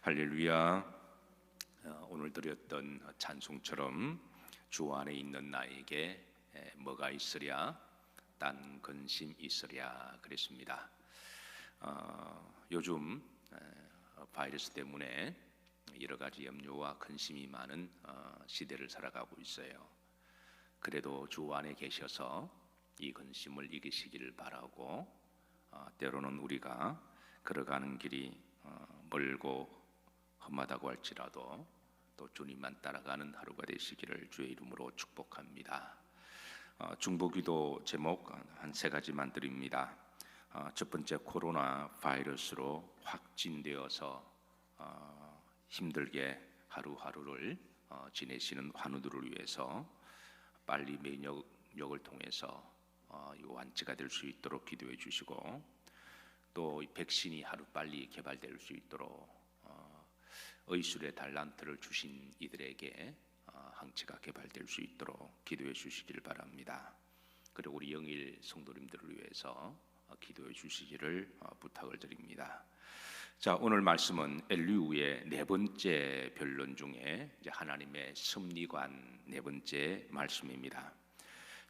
할렐루야. 오늘 드렸던 찬송처럼 주 안에 있는 나에게 뭐가 있으랴? 딴 근심 있으랴 그랬습니다. 요즘 바이러스 때문에 여러 가지 염려와 근심이 많은 시대를 살아가고 있어요. 그래도 주 안에 계셔서 이 근심을 이기시기를 바라고, 때로는 우리가 걸어가는 길이 멀고 험하다고 할지라도 또 주님만 따라가는 하루가 되시기를 주의 이름으로 축복합니다. 중보기도 제목 한 세 가지만 드립니다. 첫 번째, 코로나 바이러스로 확진되어서 힘들게 하루하루를 지내시는 환우들을 위해서 빨리 면역력을 통해서 완치가 될 수 있도록 기도해 주시고, 또 백신이 하루 빨리 개발될 수 있도록 의술의 달란트를 주신 이들에게 항체가 개발될 수 있도록 기도해 주시기를 바랍니다. 그리고 우리 영일 성도님들을 위해서 기도해 주시기를 부탁을 드립니다. 자, 오늘 말씀은 엘리후의 네 번째 변론 중에 이제 하나님의 섭리관 네 번째 말씀입니다.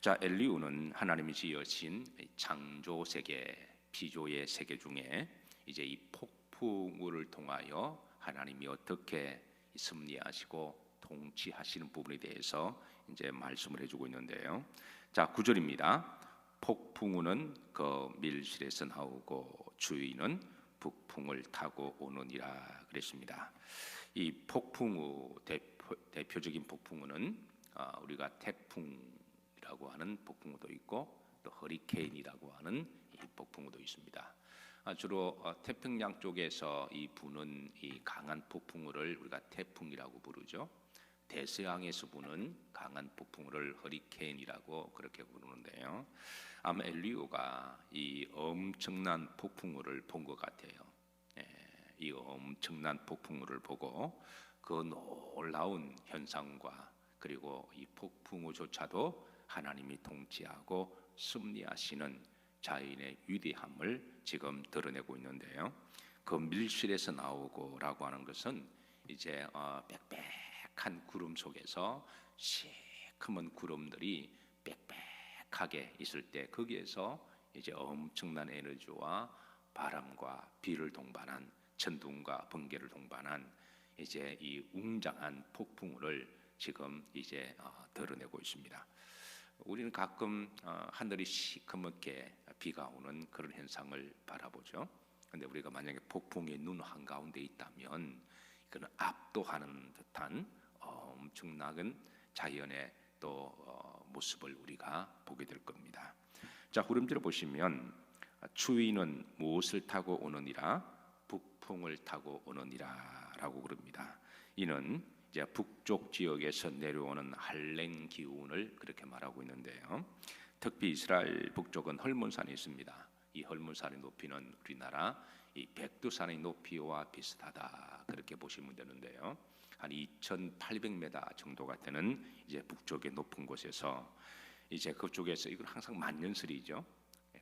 자, 엘리후는 하나님이 지으신 창조 세계, 피조의 세계 중에 이제 이 폭풍우를 통하여 하나님이 어떻게 섭리하시고 통치하시는 부분에 대해서 이제 말씀을 해주고 있는데요. 자, 9절입니다. 폭풍우는 그 밀실에서 나오고 주인은 북풍을 타고 오느니라 그랬습니다. 이 폭풍우 대표적인 폭풍우는 우리가 태풍이라고 하는 폭풍우도 있고 또 허리케인이라고 하는 이 폭풍우도 있습니다. 주로 태평양 쪽에서 이 부는 이 강한 폭풍우를 우리가 태풍이라고 부르죠. 대서양에서 부는 강한 폭풍우를 허리케인이라고 그렇게 부르는데요. 아마 엘리후가 이 엄청난 폭풍우를 본 것 같아요. 이 엄청난 폭풍우를 보고 그 놀라운 현상과 그리고 이 폭풍우조차도 하나님이 통치하고 섭리하시는 자연의 위대함을 지금 드러내고 있는데요. 그 밀실에서 나오고라고 하는 것은 이제 빽빽한 구름 속에서 시커먼 구름들이 빽빽하게 있을 때 거기에서 이제 엄청난 에너지와 바람과 비를 동반한 천둥과 번개를 동반한 이제 이 웅장한 폭풍우를 지금 이제 드러내고 있습니다. 우리는 가끔 하늘이 시커멓게 비가 오는 그런 현상을 바라보죠. 그런데 우리가 만약에 폭풍의 눈 한가운데 있다면 그는 압도하는 듯한 엄청난 자연의 또 모습을 우리가 보게 될 겁니다. 자, 후렴들을 보시면 추위는 무엇을 타고 오느니라? 북풍을 타고 오느니라 라고 그럽니다. 이는 이제 북쪽 지역에서 내려오는 한랭 기운을 그렇게 말하고 있는데요. 특히 이스라엘 북쪽은 헐몬산이 있습니다. 이 헐몬산의 높이는 우리나라 이 백두산의 높이와 비슷하다 그렇게 보시면 되는데요. 한 2,800m 정도가 되는 이제 북쪽의 높은 곳에서 이제 그쪽에서 이건 항상 만년설이죠.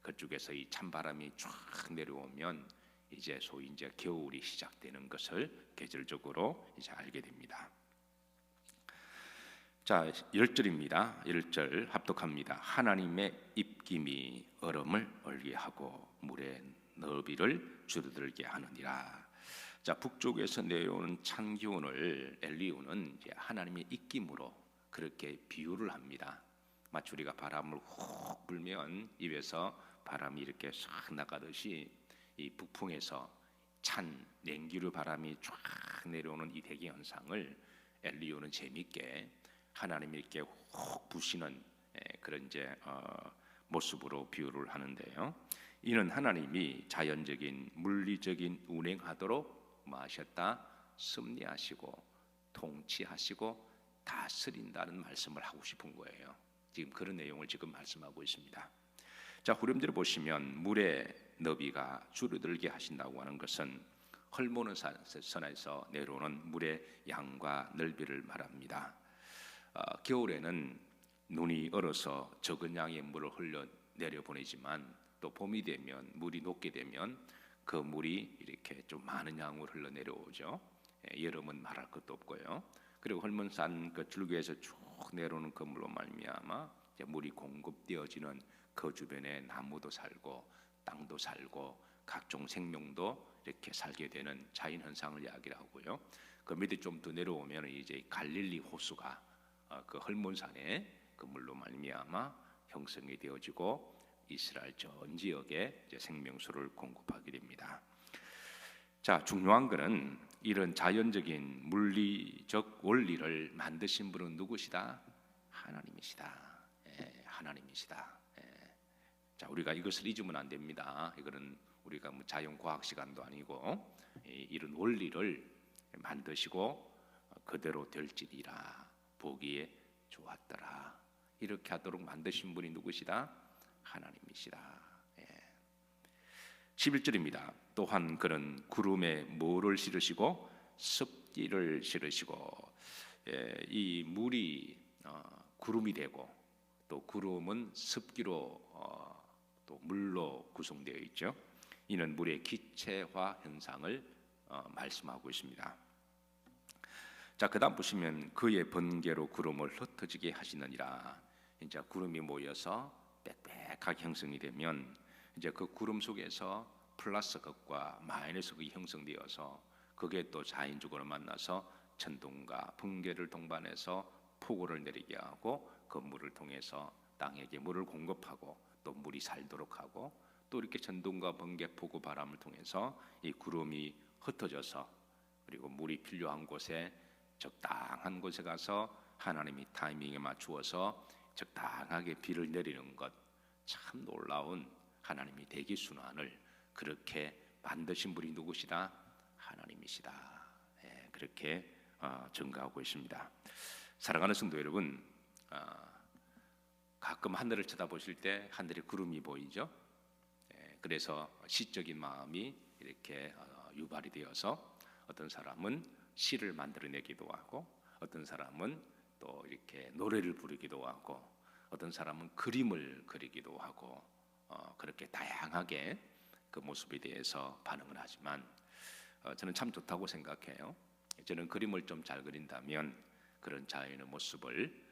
그쪽에서 이 찬바람이 쫙 내려오면 이제 소위 이제 겨울이 시작되는 것을 계절적으로 이제 알게 됩니다. 자, 1절입니다. 1절 합독합니다. 하나님의 입김이 얼음을 얼게 하고 물의 너비를 줄어들게 하느니라. 자, 북쪽에서 내려오는 찬 기운을 엘리후는 이제 하나님의 입김으로 그렇게 비유를 합니다. 마치 우리가 바람을 훅 불면 입에서 바람이 이렇게 싹 나가듯이 이 북풍에서 찬 냉기류 바람이 쫙 내려오는 이 대기 현상을 엘리후는 재미있게 하나님이 이렇게 훅 부시는 그런 이제 모습으로 비유를 하는데요. 이는 하나님이 자연적인 물리적인 운행하도록 하셨다? 섭리하시고 통치하시고 다스린다는 말씀을 하고 싶은 거예요. 지금 그런 내용을 지금 말씀하고 있습니다. 자, 후렴들을 보시면 물의 너비가 줄어들게 하신다고 하는 것은 헐몬산에서 내려오는 물의 양과 넓이를 말합니다. 겨울에는 눈이 얼어서 적은 양의 물을 흘러 내려보내지만 또 봄이 되면 물이 녹게 되면 그 물이 이렇게 좀 많은 양으로 흘러 내려오죠. 여름은 말할 것도 없고요. 그리고 헐몬산 그 줄기에서 쭉 내려오는 그 물로 말미암아 이제 물이 공급되어지는 그 주변에 나무도 살고 땅도 살고 각종 생명도 이렇게 살게 되는 자연 현상을 이야기하고요. 그 밑에 좀 더 내려오면 이제 갈릴리 호수가 그 헐몬산에 그 물로 말미암아 형성이 되어지고 이스라엘 전 지역에 이제 생명수를 공급하게 됩니다. 자, 중요한 것은 이런 자연적인 물리적 원리를 만드신 분은 누구시다? 하나님이시다. 하나님이시다. 자, 우리가 이것을 잊으면 안 됩니다. 이거는 우리가 뭐 자연과학 시간도 아니고 이런 원리를 만드시고 그대로 될지니라 보기에 좋았더라. 이렇게 하도록 만드신 분이 누구시다? 하나님이시다. 11절입니다. 또한 그는 구름에 뭐를 실으시고 습기를 실으시고, 이 물이 구름이 되고 또 구름은 습기로 또 물로 구성되어 있죠. 이는 물의 기체화 현상을 말씀하고 있습니다. 자, 그다음 보시면 그의 번개로 구름을 흩어지게 하시느니라. 이제 구름이 모여서 빽빽하게 형성이 되면 이제 그 구름 속에서 플러스 극과 마이너스 극이 형성되어서 그게 또 자연적으로 만나서 천둥과 번개를 동반해서 폭우를 내리게 하고 그 물을 통해서 땅에게 물을 공급하고 또 물이 살도록 하고 또 이렇게 천둥과 번개, 폭우, 바람을 통해서 이 구름이 흩어져서 그리고 물이 필요한 곳에 적당한 곳에 가서 하나님이 타이밍에 맞추어서 적당하게 비를 내리는 것, 참 놀라운 하나님이 대기 순환을 그렇게 만드신 분이 누구시다? 하나님이시다. 그렇게 증거하고 있습니다. 사랑하는 성도 여러분, 가끔 하늘을 쳐다보실 때 하늘에 구름이 보이죠? 그래서 시적인 마음이 이렇게 유발이 되어서 어떤 사람은 시를 만들어내기도 하고 어떤 사람은 또 이렇게 노래를 부르기도 하고 어떤 사람은 그림을 그리기도 하고 그렇게 다양하게 그 모습에 대해서 반응을 하지만 저는 참 좋다고 생각해요. 저는 그림을 좀 잘 그린다면 그런 자연의 모습을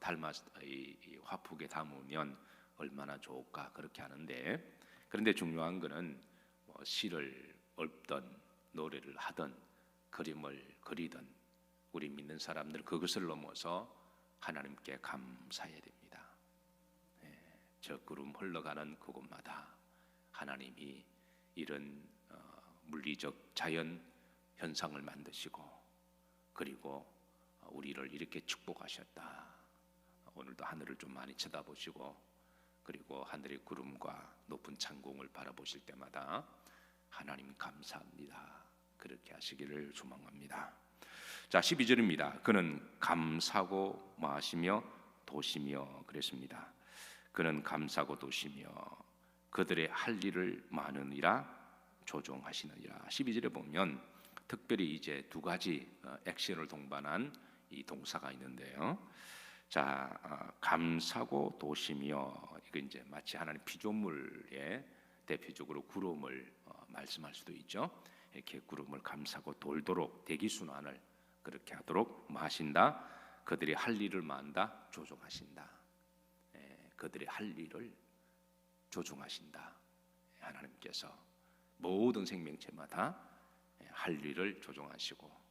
닮아서 이 화풍에 담으면 얼마나 좋을까 그렇게 하는데, 그런데 중요한 것은 뭐 시를 읊든 노래를 하든 그림을 그리든 우리 믿는 사람들 그것을 넘어서 하나님께 감사해야 됩니다. 저 구름 흘러가는 그곳마다 하나님이 이런 물리적 자연 현상을 만드시고 그리고 우리를 이렇게 축복하셨다. 오늘도 하늘을 좀 많이 쳐다보시고 그리고 하늘의 구름과 높은 창공을 바라보실 때마다 하나님 감사합니다. 그렇게 하시기를 소망합니다. 자, 12절입니다. 그는 감사고 마시며 도시며 그랬습니다. 그는 감사고 도시며 그들의 할 일을 많으니라 조종하시느니라. 12절에 보면 특별히 이제 두 가지 액션을 동반한 이 동사가 있는데요. 자, 감사고 도시며, 이거 이제 마치 하나님 피조물의 대표적으로 구름을 말씀할 수도 있죠. 이렇게 구름을 감사고 돌도록 대기 순환을 그렇게 하도록 마신다. 그들이 할 일을 만다 조종하신다. 그들의 할 일을 조종하신다. 하나님께서 모든 생명체마다 할 일을 조종하시고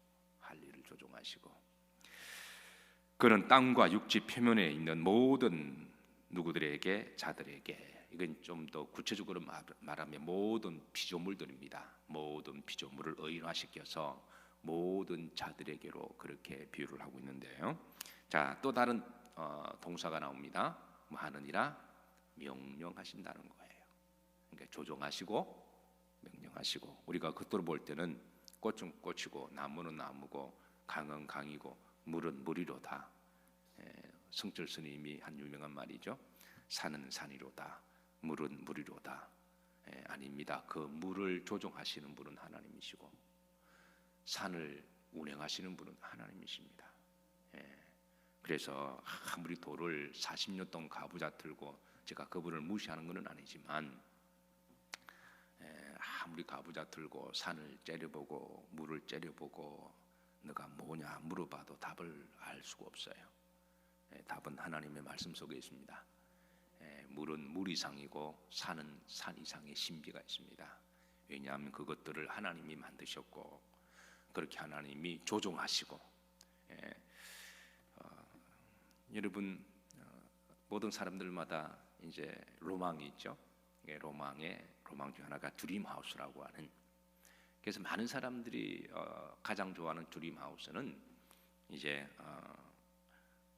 그는 땅과 육지 표면에 있는 모든 누구들에게 자들에게, 이건 좀 더 구체적으로 말하면 모든 피조물들입니다. 모든 피조물을 의인화시켜서 모든 자들에게로 그렇게 비유를 하고 있는데요. 자, 또 다른 동사가 나옵니다. 뭐 하느니라 명령하신다는 거예요. 그러니까 조종하시고 명령하시고, 우리가 겉으로 볼 때는 꽃은 꽃이고 나무는 나무고 강은 강이고 물은 물이로다. 성철 스님이 한 유명한 말이죠. 산은 산이로다, 물은 물이로다. 아닙니다. 그 물을 조종하시는 분은 하나님이시고 산을 운행하시는 분은 하나님이십니다. 그래서 아무리 돌을 40년 동안 가부좌 들고 제가 그분을 무시하는 것은 아니지만 아무리 가부좌 들고 산을 째려보고 물을 째려보고 너가 뭐냐 물어봐도 답을 알 수가 없어요. 답은 하나님의 말씀 속에 있습니다. 물은 물 이상이고 산은 산 이상의 신비가 있습니다. 왜냐하면 그것들을 하나님이 만드셨고 그렇게 하나님이 조종하시고 여러분 모든 사람들마다 이제 로망이 있죠. 로망 중 하나가 드림하우스라고 하는. 그래서 많은 사람들이 가장 좋아하는 드림하우스는 이제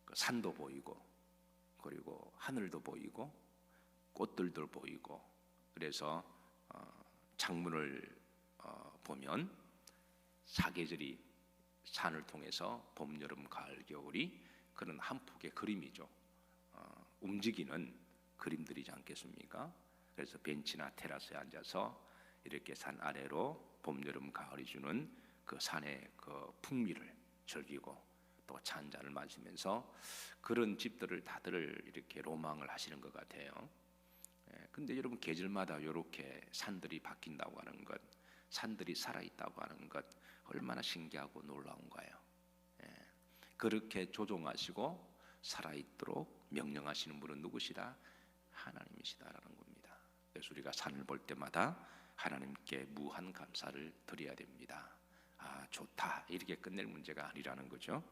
그 산도 보이고 그리고 하늘도 보이고 꽃들도 보이고 그래서 창문을 보면 사계절이 산을 통해서 봄, 여름, 가을, 겨울이 그런 한 폭의 그림이죠. 움직이는 그림들이지 않겠습니까? 그래서 벤치나 테라스에 앉아서 이렇게 산 아래로 봄, 여름, 가을이 주는 그 산의 그 풍미를 즐기고 또 차 한 잔을 마시면서 그런 집들을 다들 이렇게 로망을 하시는 것 같아요. 근데 여러분 계절마다 이렇게 산들이 바뀐다고 하는 것, 산들이 살아있다고 하는 것 얼마나 신기하고 놀라운가요. 그렇게 조종하시고 살아있도록 명령하시는 분은 누구시다? 하나님이시다라는 겁니다. 그래서 우리가 산을 볼 때마다 하나님께 무한 감사를 드려야 됩니다. 아 좋다 이렇게 끝낼 문제가 아니라는 거죠.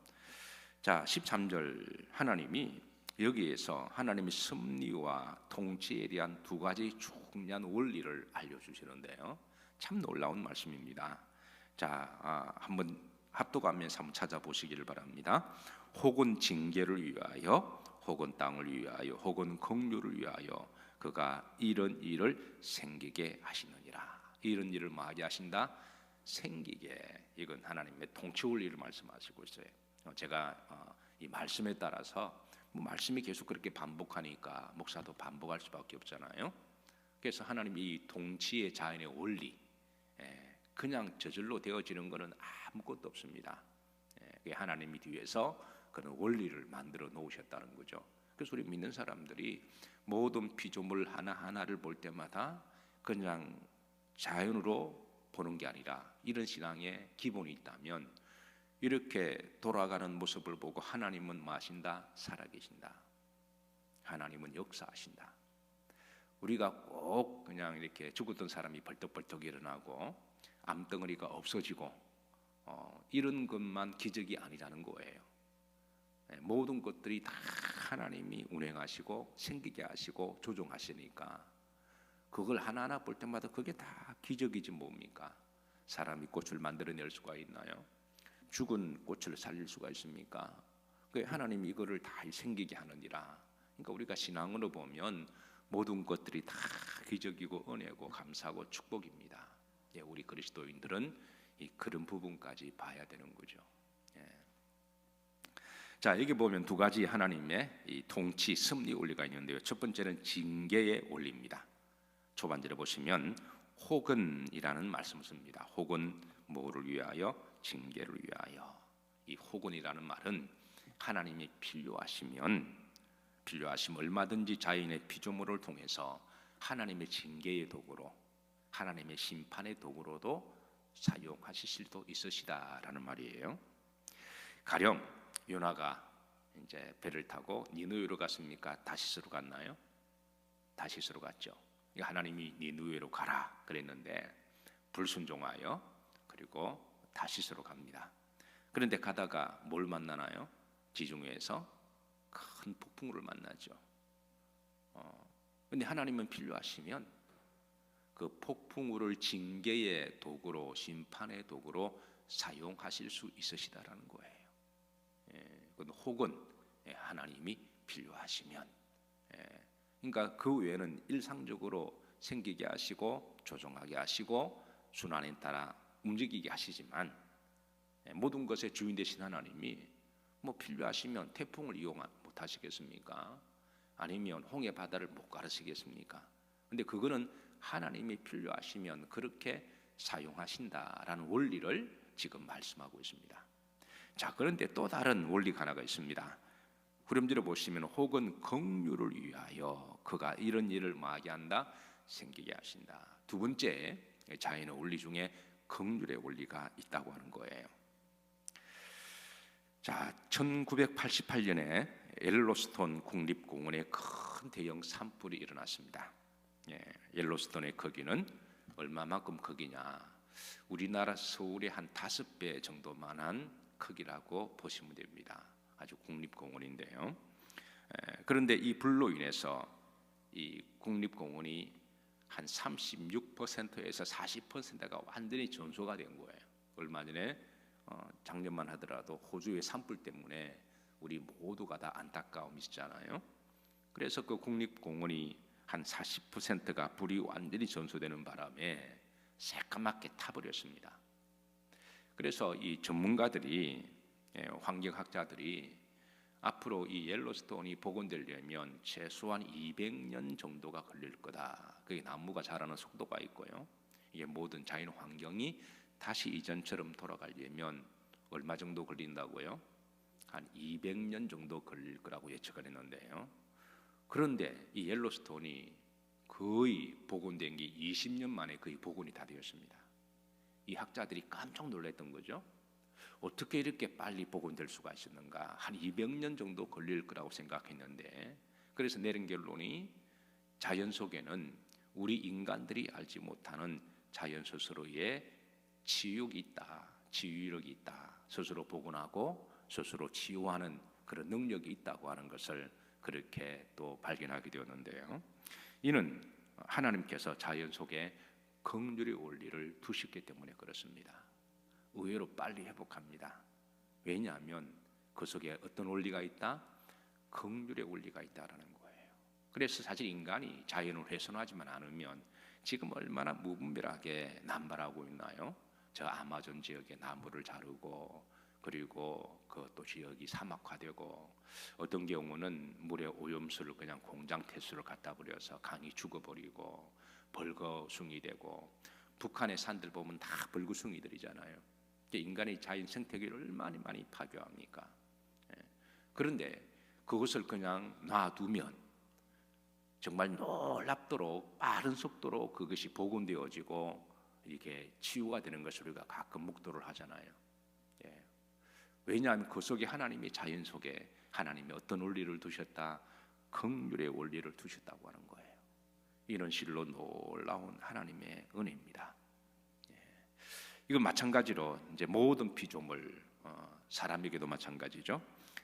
자 13절 하나님이 여기에서 하나님의 섭리와 통치에 대한 두 가지 중요한 원리를 알려주시는데요. 참 놀라운 말씀입니다. 자 한번 합독하면서 한번 찾아보시기를 바랍니다. 혹은 징계를 위하여 혹은 땅을 위하여 혹은 긍휼을 위하여 그가 이런 일을 생기게 하시느니라. 이런 일을 뭐하게 하신다? 생기게. 이건 하나님의 통치 원리를 말씀하시고 있어요. 제가 이 말씀에 따라서 말씀이 계속 그렇게 반복하니까 목사도 반복할 수밖에 없잖아요. 그래서 하나님이 이 통치의 자연의 원리 그냥 저절로 되어지는 것은 아무것도 없습니다. 하나님이 뒤에서 그런 원리를 만들어 놓으셨다는 거죠. 그래서 우리 믿는 사람들이 모든 피조물 하나하나를 볼 때마다 그냥 자연으로 보는 게 아니라 이런 신앙의 기본이 있다면 이렇게 돌아가는 모습을 보고 하나님은 뭐 하신다? 살아계신다. 하나님은 역사하신다. 우리가 꼭 그냥 이렇게 죽었던 사람이 벌떡벌떡 일어나고 암덩어리가 없어지고 이런 것만 기적이 아니라는 거예요. 모든 것들이 다 하나님이 운행하시고 생기게 하시고 조종하시니까 그걸 하나하나 볼 때마다 그게 다 기적이지 뭡니까? 사람이 꽃을 만들어낼 수가 있나요? 죽은 꽃을 살릴 수가 있습니까? 그 하나님이 이거를 다 생기게 하느니라. 그러니까 우리가 신앙으로 보면 모든 것들이 다 기적이고 은혜고 감사하고 축복입니다. 우리 그리스도인들은 이 그런 부분까지 봐야 되는 거죠. 자 여기 보면 두 가지 하나님의 이 통치 섭리 원리가 있는데요. 첫 번째는 징계의 원리입니다. 초반절에 보시면 혹은이라는 말씀을 씁니다. 혹은 뭐를 위하여? 징계를 위하여. 이 혹은이라는 말은 하나님이 필요하시면 얼마든지 자연의 피조물을 통해서 하나님의 징계의 도구로 하나님의 심판의 도구로도 사용하실 수도 있으시다라는 말이에요. 가령 요나가 이제 배를 타고 니느웨로 갔습니까? 다시스로 갔나요? 다시스로 갔죠. 하나님이 니느웨로 가라 그랬는데 불순종하여 그리고 다시스로 갑니다. 그런데 가다가 뭘 만나나요? 지중해에서 큰 폭풍우를 만나죠. 그런데 하나님은 필요하시면 그 폭풍우를 징계의 도구로 심판의 도구로 사용하실 수 있으시다라는 거예요. 혹은 하나님이 필요하시면 그러니까 그 외에는 일상적으로 생기게 하시고 조종하게 하시고 순환에 따라 움직이게 하시지만 모든 것의 주인 되신 하나님이 뭐 필요하시면 태풍을 이용 못 하시겠습니까? 아니면 홍해 바다를 못 가르시겠습니까? 근데 그거는 하나님이 필요하시면 그렇게 사용하신다라는 원리를 지금 말씀하고 있습니다. 자, 그런데 또 다른 원리가 하나가 있습니다. 후렴들을 보시면 혹은 긍휼을 위하여 그가 이런 일을 뭐하게 한다? 생기게 하신다. 두 번째 자연의 원리 중에 긍휼의 원리가 있다고 하는 거예요. 자, 1988년에 옐로스톤 국립공원에 큰 대형 산불이 일어났습니다. 옐로스톤의 크기는 얼마만큼 크기냐? 우리나라 서울의 한 5배 정도만한 크기라고 보시면 됩니다. 아주 국립공원인데요. 그런데 이 불로 인해서 이 국립공원이 한 36%에서 40%가 완전히 전소가 된 거예요. 얼마 전에 작년만 하더라도 호주의 산불 때문에 우리 모두가 다 안타까움이 있잖아요. 그래서 그 국립공원이 한 40%가 불이 완전히 전소되는 바람에 새까맣게 타버렸습니다. 그래서 이 전문가들이, 환경학자들이 앞으로 이 옐로스톤이 복원되려면 최소한 200년 정도가 걸릴 거다. 그게 나무가 자라는 속도가 있고요. 이게 모든 자연 환경이 다시 이전처럼 돌아가려면 얼마 정도 걸린다고요? 한 200년 정도 걸릴 거라고 예측을 했는데요. 그런데 이 옐로스톤이 거의 복원된 게 20년 만에 거의 복원이 다 되었습니다. 이 학자들이 깜짝 놀랐던 거죠. 어떻게 이렇게 빨리 복원될 수가 있었는가? 한 200년 정도 걸릴 거라고 생각했는데, 그래서 내린 결론이 자연 속에는 우리 인간들이 알지 못하는 자연 스스로의 치유력이 있다, 치유력이 있다, 스스로 복원하고 스스로 치유하는 그런 능력이 있다고 하는 것을 그렇게 또 발견하게 되었는데요. 이는 하나님께서 자연 속에 긍휼의 원리를 두셨기 때문에 그렇습니다. 의외로 빨리 회복합니다. 왜냐하면 그 속에 어떤 원리가 있다? 긍휼의 원리가 있다라는 거예요. 그래서 사실 인간이 자연을 훼손하지만 않으면 지금 얼마나 무분별하게 남발하고 있나요? 저 아마존 지역에 나무를 자르고, 그리고 그 또 지역이 사막화되고, 어떤 경우는 물의 오염수를 그냥 공장 폐수를 갖다 버려서 강이 죽어버리고 벌거숭이 되고, 북한의 산들 보면 다 벌거숭이들이잖아요. 인간의 자연 생태계를 얼마나 많이 파괴합니까? 그런데 그것을 그냥 놔두면 정말 놀랍도록 빠른 속도로 그것이 복원되어지고 이렇게 치유가 되는 것을 우리가 가끔 묵도를 하잖아요. 왜냐하면 그 속에 하나님의 자연 속에 하나님이 어떤 원리를 두셨다? 긍휼의 원리를 두셨다고 하는 거예요. 이런 실로 놀라운 하나님의 은혜입니다. 이건 마찬가지로 이제 모든 피조물, 사람에게도 마찬가지죠.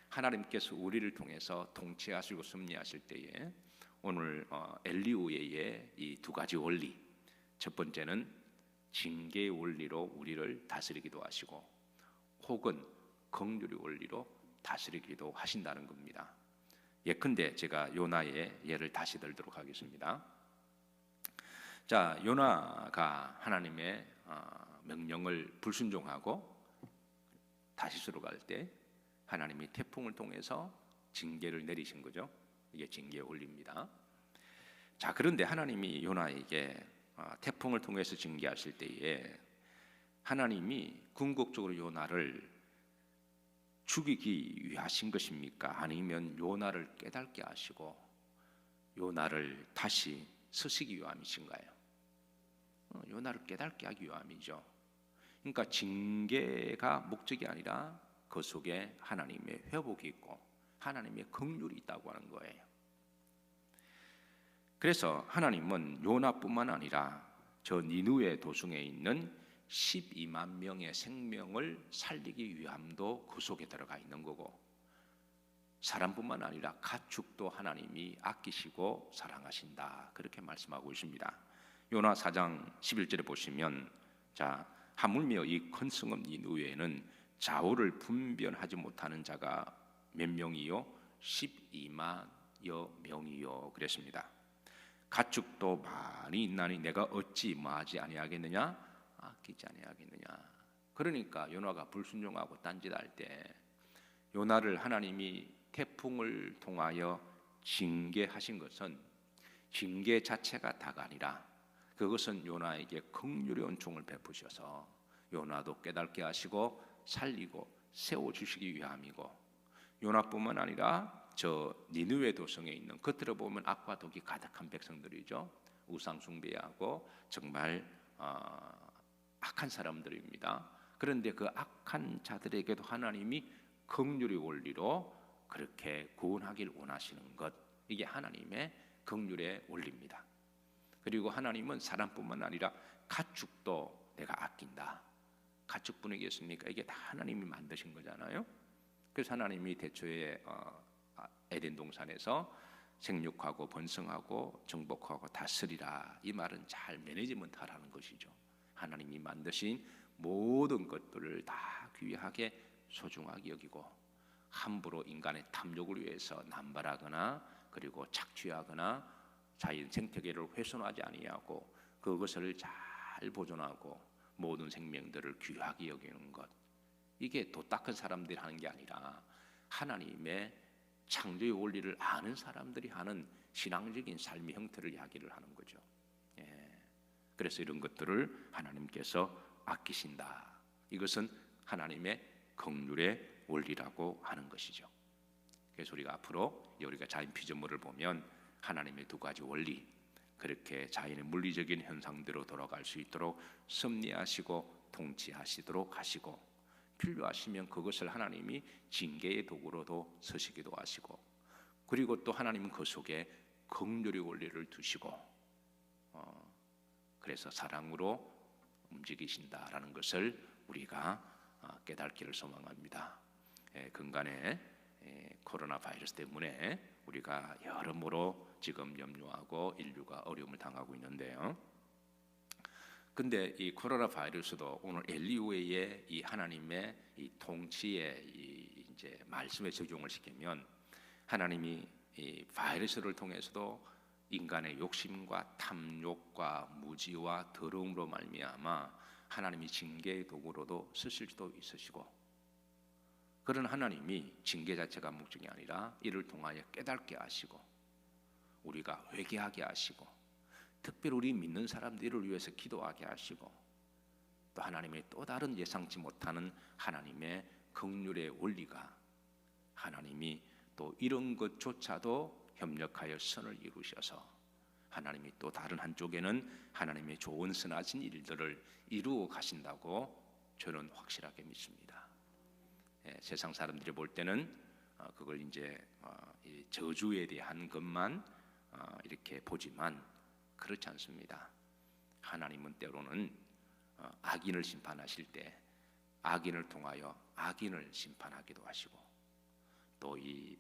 하나님께서 우리를 통해서 통치하시고 섭리하실 때에 오늘 엘리우의 이 두 가지 원리, 첫 번째는 징계의 원리로 우리를 다스리기도 하시고, 혹은 긍휼의 원리로 다스리기도 하신다는 겁니다. 예컨대 제가 요나의 예를 다시 들도록 하겠습니다. 자, 요나가 하나님의 명령을 불순종하고 다시스로 갈 때 하나님이 태풍을 통해서 징계를 내리신 거죠. 이게 징계의 원리입니다. 자, 그런데 하나님이 요나에게 태풍을 통해서 징계하실 때에 하나님이 궁극적으로 요나를 죽이기 위하신 것입니까? 아니면 요나를 깨닫게 하시고 요나를 다시 쓰시기 위함이신가요? 요나를 깨닫게 하기 위함이죠. 그러니까 징계가 목적이 아니라 그 속에 하나님의 회복이 있고 하나님의 긍휼이 있다고 하는 거예요. 그래서 하나님은 요나뿐만 아니라 저 니느웨 도성에 있는 12만 명의 생명을 살리기 위함도 그 속에 들어가 있는 거고, 사람뿐만 아니라 가축도 하나님이 아끼시고 사랑하신다, 그렇게 말씀하고 있습니다. 요나 4장 11절에 보시면, 자, 하물며 이 큰 성읍 니느웨에는 좌우를 분별하지 못하는 자가 몇 명이요? 12만여 명이요, 그랬습니다. 가축도 많이 있나니 내가 어찌 뭐하지 아니하겠느냐? 아끼지 아니하겠느냐. 그러니까 요나가 불순종하고 딴짓할 때 요나를 하나님이 태풍을 통하여 징계하신 것은 징계 자체가 다가 아니라 그것은 요나에게 긍휼의 은총을 베푸셔서 요나도 깨닫게 하시고 살리고 세워주시기 위함이고, 요나뿐만 아니라 저 니느웨 도성에 있는, 겉으로 보면 악과 독이 가득한 백성들이죠. 우상 숭배하고 정말 악한 사람들입니다. 그런데 그 악한 자들에게도 하나님이 긍휼의 원리로 그렇게 구원하길 원하시는 것, 이게 하나님의 긍휼의 원리입니다. 그리고 하나님은 사람뿐만 아니라 가축도 내가 아낀다. 가축뿐이겠습니까? 이게 다 하나님이 만드신 거잖아요. 그래서 하나님이 대초에 에덴 동산에서 생육하고 번성하고 정복하고 다스리라, 이 말은 잘 매니지먼트 하라는 것이죠. 하나님이 만드신 모든 것들을 다 귀하게 소중하게 여기고 함부로 인간의 탐욕을 위해서 남발하거나 그리고 착취하거나 자연 생태계를 훼손하지 아니하고 그것을 잘 보존하고 모든 생명들을 귀하게 여기는 것, 이게 도 닦은 사람들이 하는 게 아니라 하나님의 창조의 원리를 아는 사람들이 하는 신앙적인 삶의 형태를 이야기를 하는 거죠. 그래서 이런 것들을 하나님께서 아끼신다. 이것은 하나님의 긍휼의 원리라고 하는 것이죠. 그래서 우리가 앞으로 우리가 자연 피조물을 보면 하나님의 두 가지 원리, 그렇게 자연의 물리적인 현상대로 돌아갈 수 있도록 섭리하시고 통치하시도록 하시고, 필요하시면 그것을 하나님이 징계의 도구로도 쓰시기도 하시고, 그리고 또 하나님은 그 속에 긍휼의 원리를 두시고 그래서 사랑으로 움직이신다라는 것을 우리가 깨닫기를 소망합니다. 근간에 코로나 바이러스 때문에 우리가 여러모로 지금 염려하고 인류가 어려움을 당하고 있는데요. 근데 이 코로나 바이러스도 오늘 엘리후의 이 하나님의 이 통치의 이 이제 말씀에 적용을 시키면, 하나님이 이 바이러스를 통해서도 인간의 욕심과 탐욕과 무지와 더러움으로 말미암아 하나님이 징계의 도구로도 쓰실 수도 있으시고, 그런 하나님이 징계 자체가 목적이 아니라 이를 통하여 깨닫게 하시고 우리가 회개하게 하시고 특별히 우리 믿는 사람들을 위해서 기도하게 하시고, 또 하나님의 또 다른 예상치 못하는 하나님의 긍휼의 원리가, 하나님이 또 이런 것조차도 협력하여 선을 이루셔서 하나님이 또 다른 한쪽에는 하나님의 좋은 선하신 일들을 이루어 가신다고 저는 확실하게 믿습니다. 세상 사람들이 볼 때는 그걸 이제 저주에 대한 것만 이렇게 보지만 그렇지 않습니다. 하나님은 때로는 악인을 심판하실 때 악인을 통하여 악인을 심판하기도 하시고, 또 이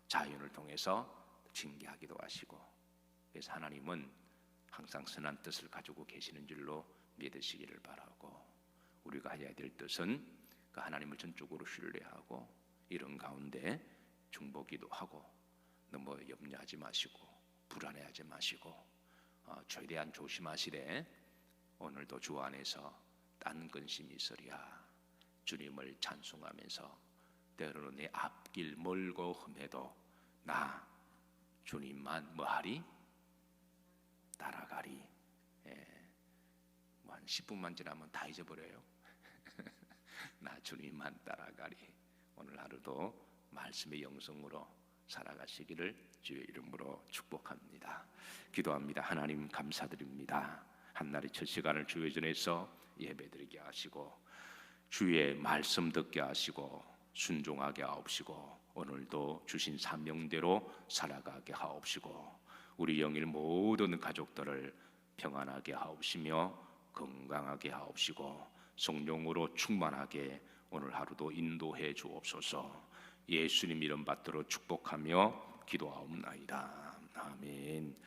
자연을 통해서 징계하기도 하시고, 그래서 하나님은 항상 선한 뜻을 가지고 계시는 줄로 믿으시기를 바라고, 우리가 해야 될 뜻은 그 하나님을 전적으로 신뢰하고 이런 가운데 중보기도 하고 너무 염려하지 마시고 불안해하지 마시고 최대한 조심하시되, 오늘도 주 안에서 딴 근심이 있으랴 주님을 찬송하면서 때로는 내 앞길 멀고 험해도 나 주님만 뭐하리? 따라가리. 뭐 한 10분만 지나면 다 잊어버려요. 나 주님만 따라가리. 오늘 하루도 말씀의 영성으로 살아가시기를 주의 이름으로 축복합니다. 기도합니다. 하나님 감사드립니다. 한날의 첫 시간을 주의 전에서 예배드리게 하시고 주의 말씀 듣게 하시고 순종하게 하옵시고, 오늘도 주신 사명대로 살아가게 하옵시고, 우리 영일 모든 가족들을 평안하게 하옵시며 건강하게 하옵시고 성령으로 충만하게 오늘 하루도 인도해 주옵소서. 예수님 이름 받들어 축복하며 기도하옵나이다. 아멘.